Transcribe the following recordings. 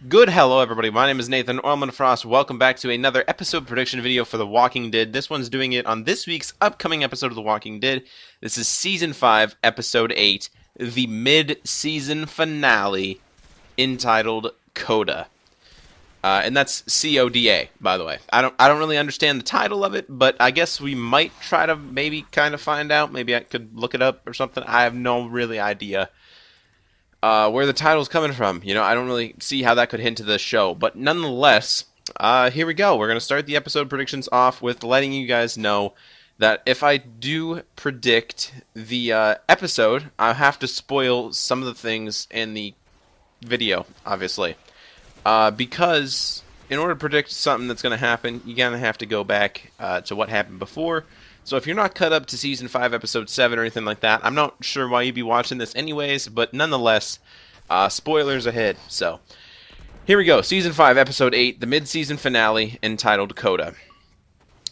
Good hello everybody, my name is Nathan, ELEMENTofFROST. Welcome back to another episode prediction video for The Walking Dead. This one's doing it on this week's upcoming episode of The Walking Dead. This is Season 5, Episode 8, the mid-season finale, entitled Coda. And that's C-O-D-A, by the way. I don't really understand the title of it, but I guess we might try to maybe kind of find out. Maybe I could look it up or something. I have no really idea where the title's coming from. You know, I don't really see how that could hint to the show. But nonetheless, here we go. We're going to start the episode predictions off with letting you guys know that if I do predict the episode, I'll have to spoil some of the things in the video, obviously. Because in order to predict something that's going to happen, you're going to have to go back to what happened before. So if you're not cut up to Season 5, Episode 7 or anything like that, I'm not sure why you'd be watching this anyways, but nonetheless, spoilers ahead. So, here we go. Season 5, Episode 8, the mid-season finale, entitled Coda.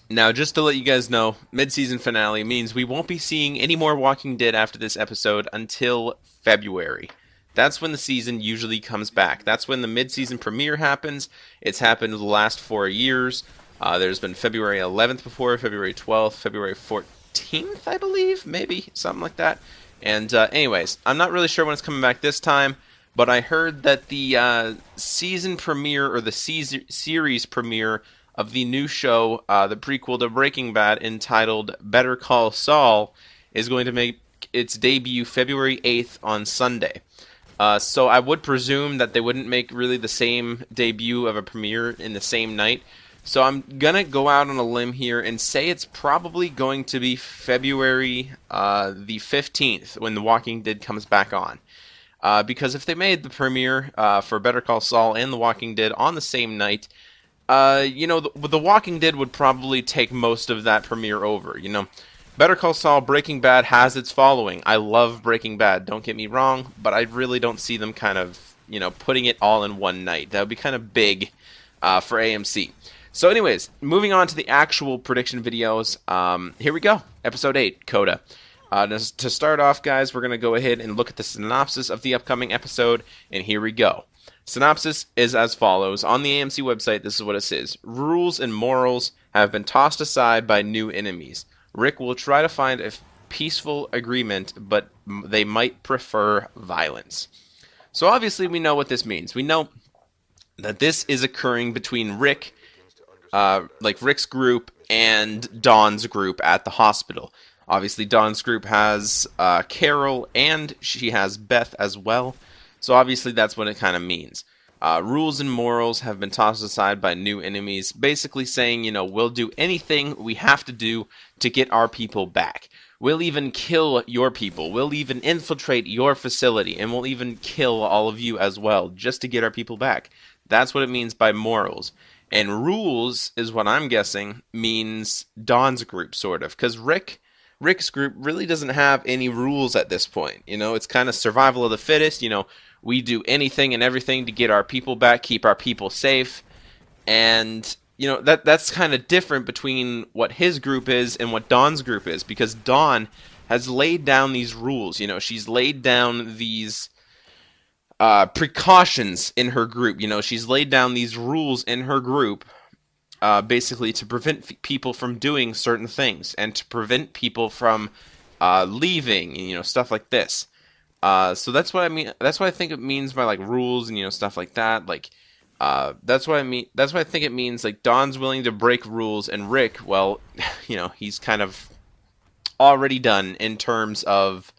Now, just to let you guys know, mid-season finale means we won't be seeing any more Walking Dead after this episode until February. That's when the season usually comes back. That's when the mid-season premiere happens. It's happened the last 4 years. There's been February 11th before, February 12th, February 14th, I believe, maybe, something like that. And anyways, I'm not really sure when it's coming back this time, but I heard that the season premiere, or the series premiere of the new show, the prequel to Breaking Bad, entitled Better Call Saul, is going to make its debut February 8th on Sunday. So I would presume that they wouldn't make really the same debut of a premiere in the same night. So I'm going to go out on a limb here and say it's probably going to be February the 15th when The Walking Dead comes back on. Because if they made the premiere for Better Call Saul and The Walking Dead on the same night, you know, the Walking Dead would probably take most of that premiere over, you know. Better Call Saul, Breaking Bad has its following. I love Breaking Bad, don't get me wrong, but I really don't see them kind of, you know, putting it all in one night. That would be kind of big for AMC. So anyways, moving on to the actual prediction videos, here we go. Episode 8, Coda. To start off, guys, we're going to go ahead and look at the synopsis of the upcoming episode, and here we go. Synopsis is as follows. On the AMC website, this is what it says. Rules and morals have been tossed aside by new enemies. Rick will try to find a peaceful agreement, but they might prefer violence. So obviously we know what this means. We know that this is occurring between Rick, Rick's group and Dawn's group at the hospital. Obviously, Dawn's group has Carol, and she has Beth as well. So obviously, that's what it kind of means. Rules and morals have been tossed aside by new enemies, basically saying, you know, we'll do anything we have to do to get our people back. We'll even kill your people. We'll even infiltrate your facility, and we'll even kill all of you as well, just to get our people back. That's what it means by morals. And rules is what I'm guessing means Dawn's group, sort of. Because Rick's group really doesn't have any rules at this point. You know, it's kind of survival of the fittest. You know, we do anything and everything to get our people back, keep our people safe. And, you know, that's kind of different between what his group is and what Dawn's group is. Because Dawn has laid down these rules. You know, she's laid down these precautions in her group. You know, she's laid down these rules in her group, basically to prevent people from doing certain things and to prevent people from leaving. You know, stuff like this. So that's what I mean. That's what I think it means by like rules and, you know, stuff like that. Like, that's what I mean. That's what I think it means. Like, Dawn's willing to break rules, and Rick, well, you know, he's kind of already done in terms of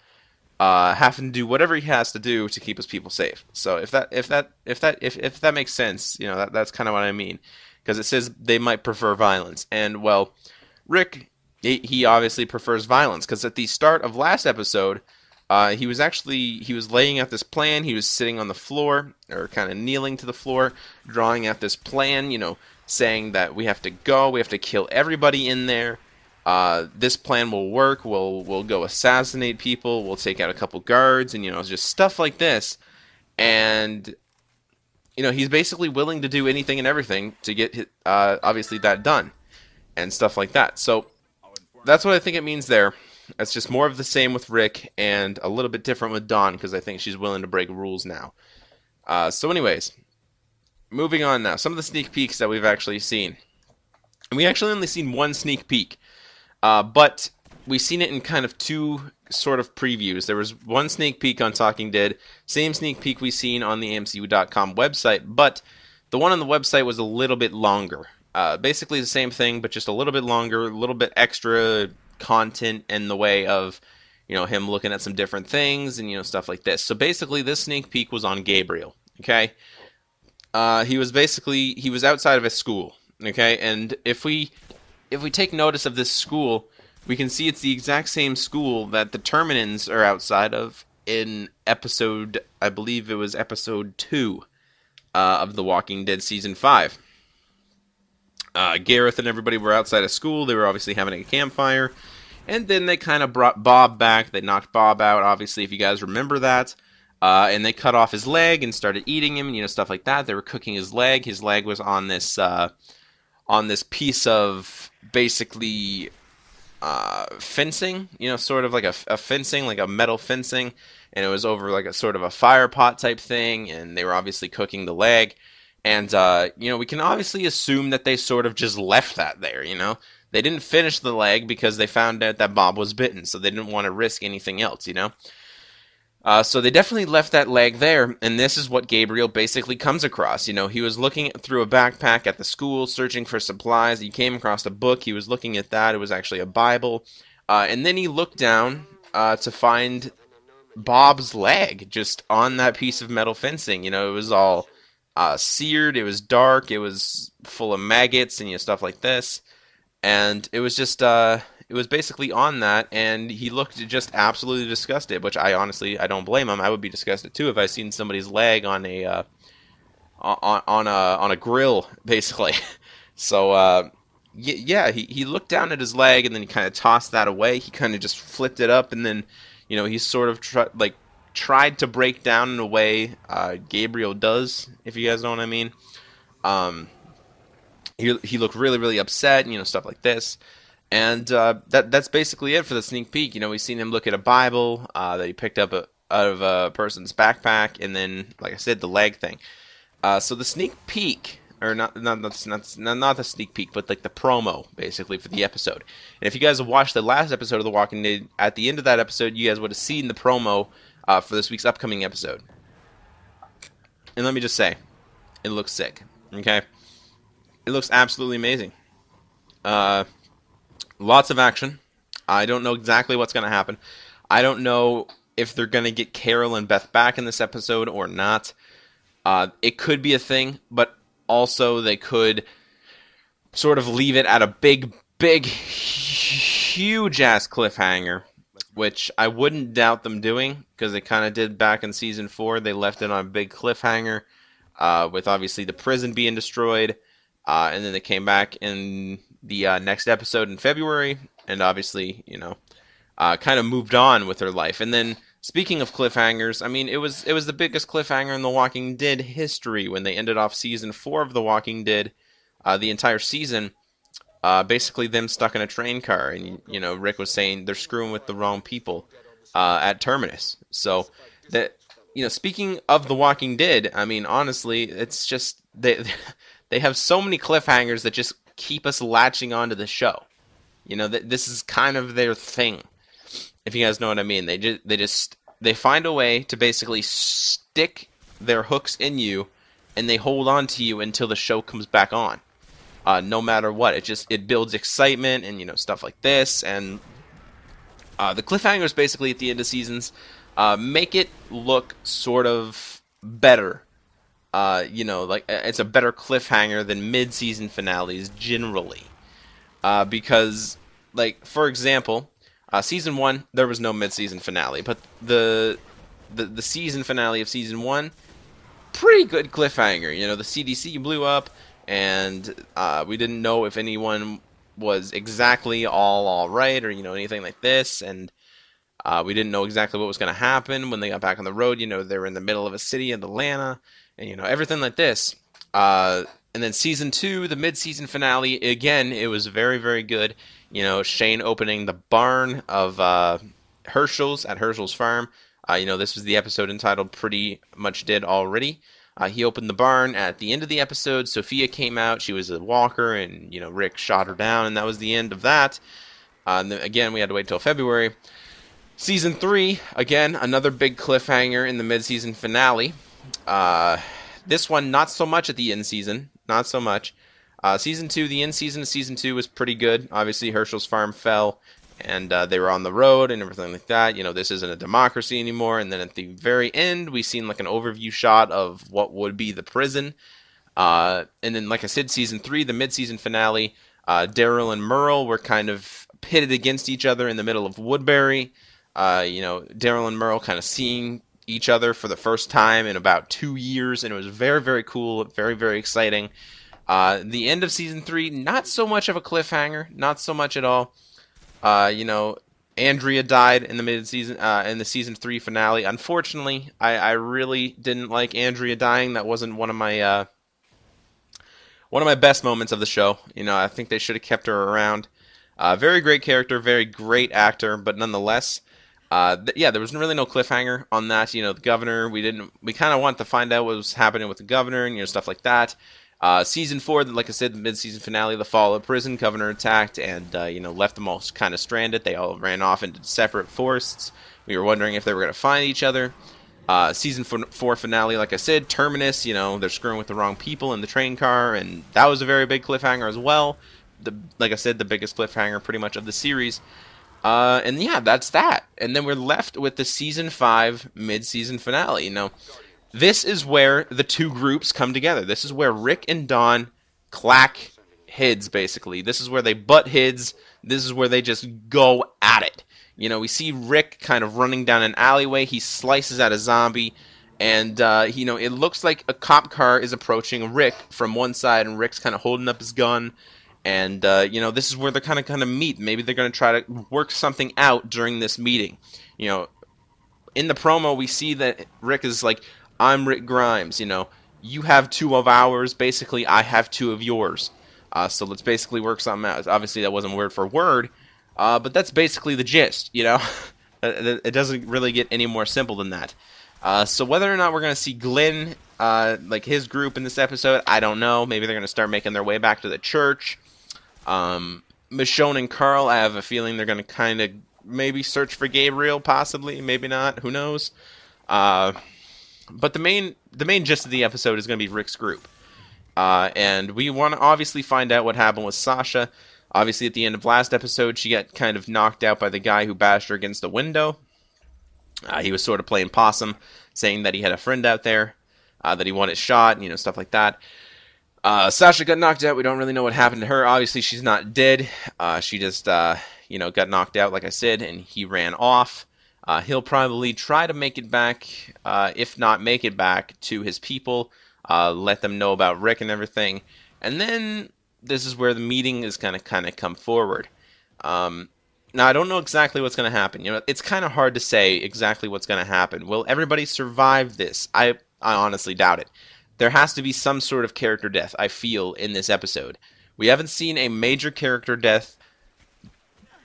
having to do whatever he has to do to keep his people safe. So if that makes sense, you know, that's kind of what I mean, because it says they might prefer violence, and well, Rick, he obviously prefers violence, because at the start of last episode, he was laying out this plan. He was sitting on the floor, or kind of kneeling to the floor, drawing out this plan, you know, saying that we have to kill everybody in there. This plan will work. We'll go assassinate people. We'll take out a couple guards, and, you know, just stuff like this. And, you know, he's basically willing to do anything and everything to get obviously that done, and stuff like that. So that's what I think it means there. It's just more of the same with Rick, and a little bit different with Dawn, because I think she's willing to break rules now. So anyways, moving on now. Some of the sneak peeks that we've actually seen. And we actually only seen one sneak peek. But we've seen it in kind of two sort of previews. There was one sneak peek on Talking Dead, same sneak peek we seen on the AMCU.com website, but the one on the website was a little bit longer. Basically the same thing, but just a little bit longer, a little bit extra content in the way of, him looking at some different things and, stuff like this. So basically this sneak peek was on Gabriel, okay? He was outside of his school, okay? And if we take notice of this school, we can see it's the exact same school that the Terminans are outside of in episode, I believe it was episode 2 of The Walking Dead Season 5. Gareth and everybody were outside of school. They were obviously having a campfire. And then they kind of brought Bob back. They knocked Bob out, obviously, if you guys remember that. And they cut off his leg and started eating him, stuff like that. They were cooking his leg. His leg was on this piece of basically fencing, sort of like a fencing, like a metal fencing, and it was over like a sort of a fire pot type thing, and they were obviously cooking the leg, and we can obviously assume that they sort of just left that there, They didn't finish the leg because they found out that Bob was bitten, so they didn't want to risk anything else, So they definitely left that leg there, and this is what Gabriel basically comes across. He was looking through a backpack at the school, searching for supplies. He came across a book. He was looking at that. It was actually a Bible. And then he looked down to find Bob's leg just on that piece of metal fencing. It was all seared. It was dark. It was full of maggots and stuff like this. And it was just... It was basically on that, and he looked just absolutely disgusted, which I don't blame him. I would be disgusted too if I seen somebody's leg on a on a grill, basically. So yeah, he looked down at his leg, and then he kind of tossed that away. He kind of just flipped it up, and then he sort of tried to break down in a way Gabriel does, if you guys know what I mean. He looked really, really upset, stuff like this. And that's basically it for the sneak peek. We've seen him look at a Bible that he picked up out of a person's backpack, and then, like I said, the leg thing. So the sneak peek, or not the sneak peek, but like the promo, basically, for the episode. And if you guys have watched the last episode of The Walking Dead, at the end of that episode, you guys would have seen the promo for this week's upcoming episode. And let me just say, it looks sick, okay? It looks absolutely amazing. Lots of action. I don't know exactly what's going to happen. I don't know if they're going to get Carol and Beth back in this episode or not. It could be a thing, but also they could sort of leave it at a big, huge-ass cliffhanger, which I wouldn't doubt them doing, because they kind of did back in Season 4. They left it on a big cliffhanger, with obviously the prison being destroyed, and then they came back in the next episode in February, and obviously, kind of moved on with their life. And then, speaking of cliffhangers, I mean, it was the biggest cliffhanger in The Walking Dead history when they ended off Season 4 of The Walking Dead, the entire season, basically them stuck in a train car, and, Rick was saying they're screwing with the wrong people at Terminus. So, that, speaking of The Walking Dead, I mean, honestly, it's just, they have so many cliffhangers that just keep us latching onto the show. This is kind of their thing, if you guys know what I mean. They find a way to basically stick their hooks in you, and they hold on to you until the show comes back on. No matter what, it builds excitement and stuff like this. And the cliffhangers basically at the end of seasons make it look sort of better. Like it's a better cliffhanger than mid-season finales generally. Because, like, for example, Season 1, there was no mid-season finale, but the season finale of Season 1, pretty good cliffhanger. The CDC blew up, and we didn't know if anyone was exactly all right, or, anything like this, and we didn't know exactly what was going to happen when they got back on the road. They were in the middle of a city in Atlanta, and, everything like this. And then Season 2, the mid-season finale, again, it was very, very good. Shane opening the barn of Herschel's, at Herschel's farm. This was the episode entitled Pretty Much Dead Already. He opened the barn at the end of the episode. Sophia came out. She was a walker, and Rick shot her down, and that was the end of that. And then, again, we had to wait till February. Season 3, again, another big cliffhanger in the mid-season finale. This one, not so much at the end season. Not so much. Season 2, the end season of Season 2 was pretty good. Obviously, Herschel's farm fell, and they were on the road and everything like that. This isn't a democracy anymore. And then at the very end, we seen like an overview shot of what would be the prison. And then, like I said, Season 3, the mid-season finale, Daryl and Merle were kind of pitted against each other in the middle of Woodbury. Daryl and Merle kind of seeing each other for the first time in about 2 years, and it was very, very cool, very, very exciting. The end of Season 3, not so much of a cliffhanger, not so much at all. Andrea died in the mid-season, in the Season 3 finale. Unfortunately, I really didn't like Andrea dying. That wasn't one of my best moments of the show. I think they should have kept her around. Very great character, very great actor, but nonetheless, there was really no cliffhanger on that. The governor, we kind of want to find out what was happening with the governor and stuff like that. Season 4, like I said, the mid-season finale, the fall of prison, governor attacked and left them all kind of stranded. They all ran off into separate forests. We were wondering if they were going to find each other. Season 4 finale, like I said, Terminus, they're screwing with the wrong people in the train car, and that was a very big cliffhanger as well. Like I said, the biggest cliffhanger pretty much of the series. That's that. And then we're left with the Season 5 mid-season finale. This is where the two groups come together. This is where Rick and Dawn clack heads, basically. This is where they butt heads. This is where they just go at it. We see Rick kind of running down an alleyway. He slices at a zombie. And, it looks like a cop car is approaching Rick from one side, and Rick's kind of holding up his gun. And, this is where they're kind of meet. Maybe they're going to try to work something out during this meeting. In the promo, we see that Rick is like, I'm Rick Grimes, you have 2 of ours, basically I have 2 of yours. So let's basically work something out. Obviously that wasn't word for word, but that's basically the gist, It doesn't really get any more simple than that. So whether or not we're going to see Glenn, like his group in this episode, I don't know. Maybe they're going to start making their way back to the church. Michonne and Carl, I have a feeling they're going to kind of maybe search for Gabriel, possibly, maybe not, who knows. But the main gist of the episode is going to be Rick's group. And we want to obviously find out what happened with Sasha. Obviously, at the end of last episode, she got kind of knocked out by the guy who bashed her against the window. He was sort of playing possum, saying that he had a friend out there, that he wanted shot, stuff like that. Sasha got knocked out. We don't really know what happened to her. Obviously, she's not dead. She just, got knocked out, like I said, and he ran off. He'll probably try to make it back, if not make it back, to his people, let them know about Rick and everything. And then this is where the meeting is going to kind of come forward. Now, I don't know exactly what's going to happen. It's kind of hard to say exactly what's going to happen. Will everybody survive this? I honestly doubt it. There has to be some sort of character death, I feel, in this episode. We haven't seen a major character death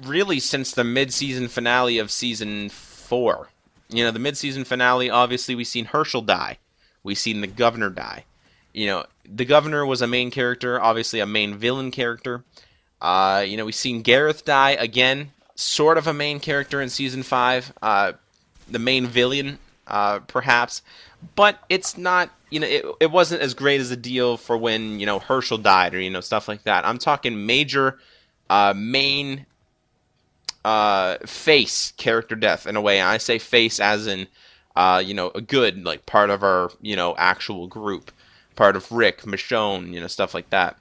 really since the mid-season finale of Season 4. The mid-season finale, obviously, we've seen Herschel die. We've seen the governor die. The governor was a main character, obviously a main villain character. We've seen Gareth die, again, sort of a main character in Season 5. The main villain, perhaps. But it's not, it wasn't as great as a deal for when, Herschel died or, stuff like that. I'm talking major, main face character death in a way. I say face as in, a good, like, part of our, actual group. Part of Rick, Michonne, stuff like that.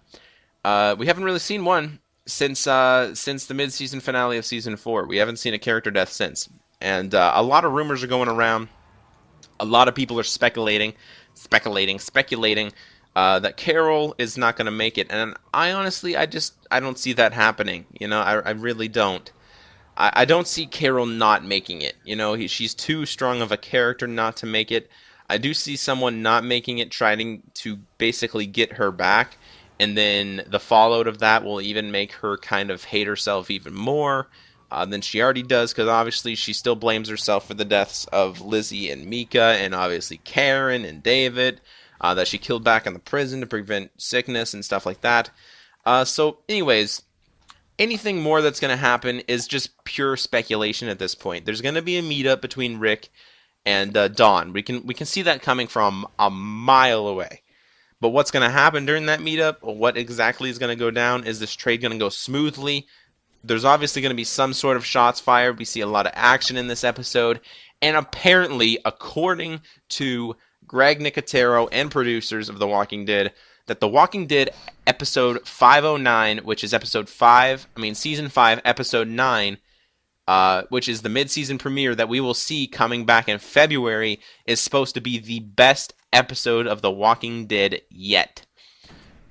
We haven't really seen one since the mid-season finale of Season 4. We haven't seen a character death since. And a lot of rumors are going around. A lot of people are speculating that Carol is not going to make it. And I honestly, I don't see that happening. I really don't. I don't see Carol not making it. She's too strong of a character not to make it. I do see someone not making it, trying to basically get her back. And then the fallout of that will even make her kind of hate herself even more than she already does, because obviously she still blames herself for the deaths of Lizzie and Mika, and obviously Karen and David. that she killed back in the prison to prevent sickness and stuff like that. So anyways, anything more that's going to happen is just pure speculation at this point. There's going to be a meetup between Rick and Dawn. We can see that coming from a mile away. But what's going to happen during that meetup, what exactly is going to go down, is this trade going to go smoothly? There's obviously going to be some sort of shots fired. We see a lot of action in this episode. And apparently, according to Greg Nicotero and producers of The Walking Dead, that The Walking Dead episode 509, which is season 5, episode 9, which is the mid-season premiere that we will see coming back in February, is supposed to be the best episode of The Walking Dead yet.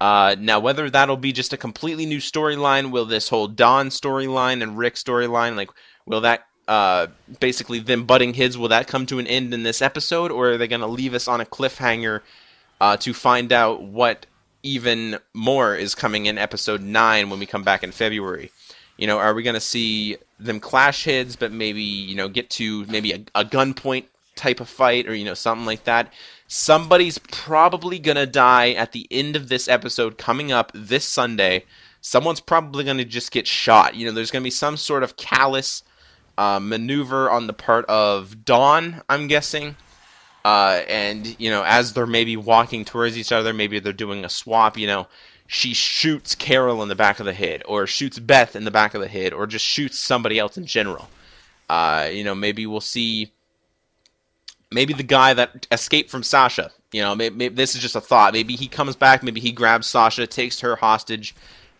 Now, whether that'll be just a completely new storyline, will this whole Dawn storyline and Rick storyline, like, will that, basically them butting heads, will that come to an end in this episode, or are they going to leave us on a cliffhanger to find out what even more is coming in episode 9 when we come back in February? You know, are we going to see them clash heads, but maybe, you know, get to maybe a gunpoint type of fight, or, you know, something like that? Somebody's probably going to die at the end of this episode coming up this Sunday. Someone's probably going to just get shot. You know, there's going to be some sort of callous maneuver on the part of Dawn, I'm guessing. And, you know, as they're maybe walking towards each other, maybe they're doing a swap, you know, she shoots Carol in the back of the head, or shoots Beth in the back of the head, or just shoots somebody else in general. You know, maybe we'll see... Maybe the guy that escaped from Sasha, you know, maybe this is just a thought. Maybe he comes back, maybe he grabs Sasha, takes her hostage,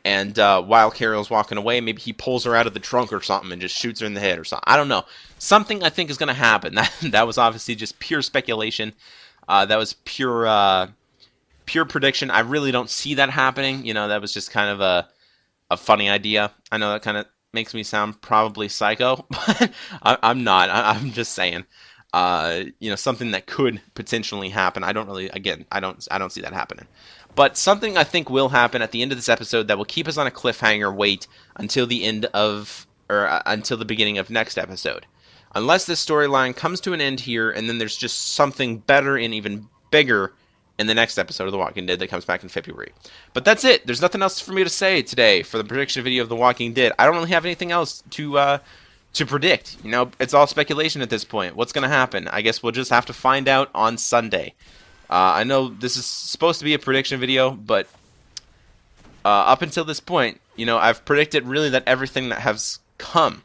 and while Carol's walking away, maybe he pulls her out of the trunk or something and just shoots her in the head or something. I don't know. Something I think is going to happen. That was obviously just pure speculation. That was pure prediction. I really don't see that happening. You know, that was just kind of a funny idea. I know that kind of makes me sound probably psycho, but I'm not. I'm just saying. You know, something that could potentially happen. I don't see that happening. But something I think will happen at the end of this episode that will keep us on a cliffhanger wait until the end of, or until the beginning of next episode. Unless this storyline comes to an end here, and then there's just something better and even bigger in the next episode of The Walking Dead that comes back in February. But that's it. There's nothing else for me to say today for the prediction video of The Walking Dead. I don't really have anything else to predict. You know, it's all speculation at this point. What's going to happen? I guess we'll just have to find out on Sunday. I know this is supposed to be a prediction video, but up until this point, you know, I've predicted really that everything that has come.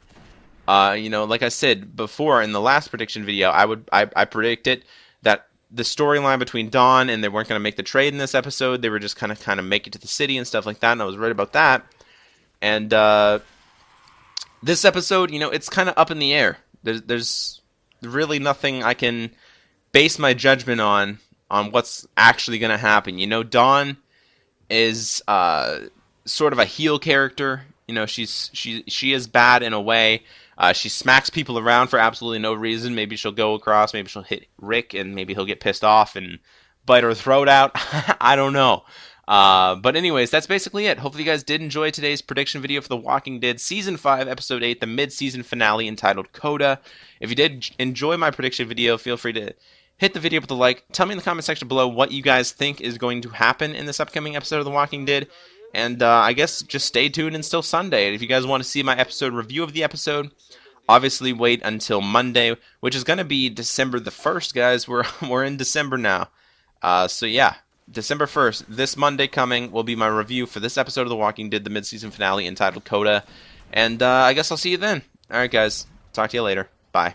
You know, like I said before in the last prediction video, I predicted that the storyline between Dawn and they weren't going to make the trade in this episode. They were just kind of make it to the city and stuff like that, and I was right about that. And this episode, you know, it's kind of up in the air. There's really nothing I can base my judgment on what's actually going to happen. You know, Dawn is sort of a heel character. You know, she is bad in a way. She smacks people around for absolutely no reason. Maybe she'll go across, maybe she'll hit Rick, and maybe he'll get pissed off and bite her throat out. I don't know. But anyways, that's basically it. Hopefully you guys did enjoy today's prediction video for The Walking Dead Season 5, Episode 8, the mid-season finale entitled Coda. If you did enjoy my prediction video, feel free to hit the video with a like. Tell me in the comment section below what you guys think is going to happen in this upcoming episode of The Walking Dead. And I guess just stay tuned until Sunday. And if you guys want to see my episode review of the episode, obviously wait until Monday, which is going to be December the 1st, guys. We're in December now. So yeah, December 1st, this Monday coming, will be my review for this episode of The Walking Dead, the mid-season finale entitled Coda. And I guess I'll see you then. Alright, guys. Talk to you later. Bye.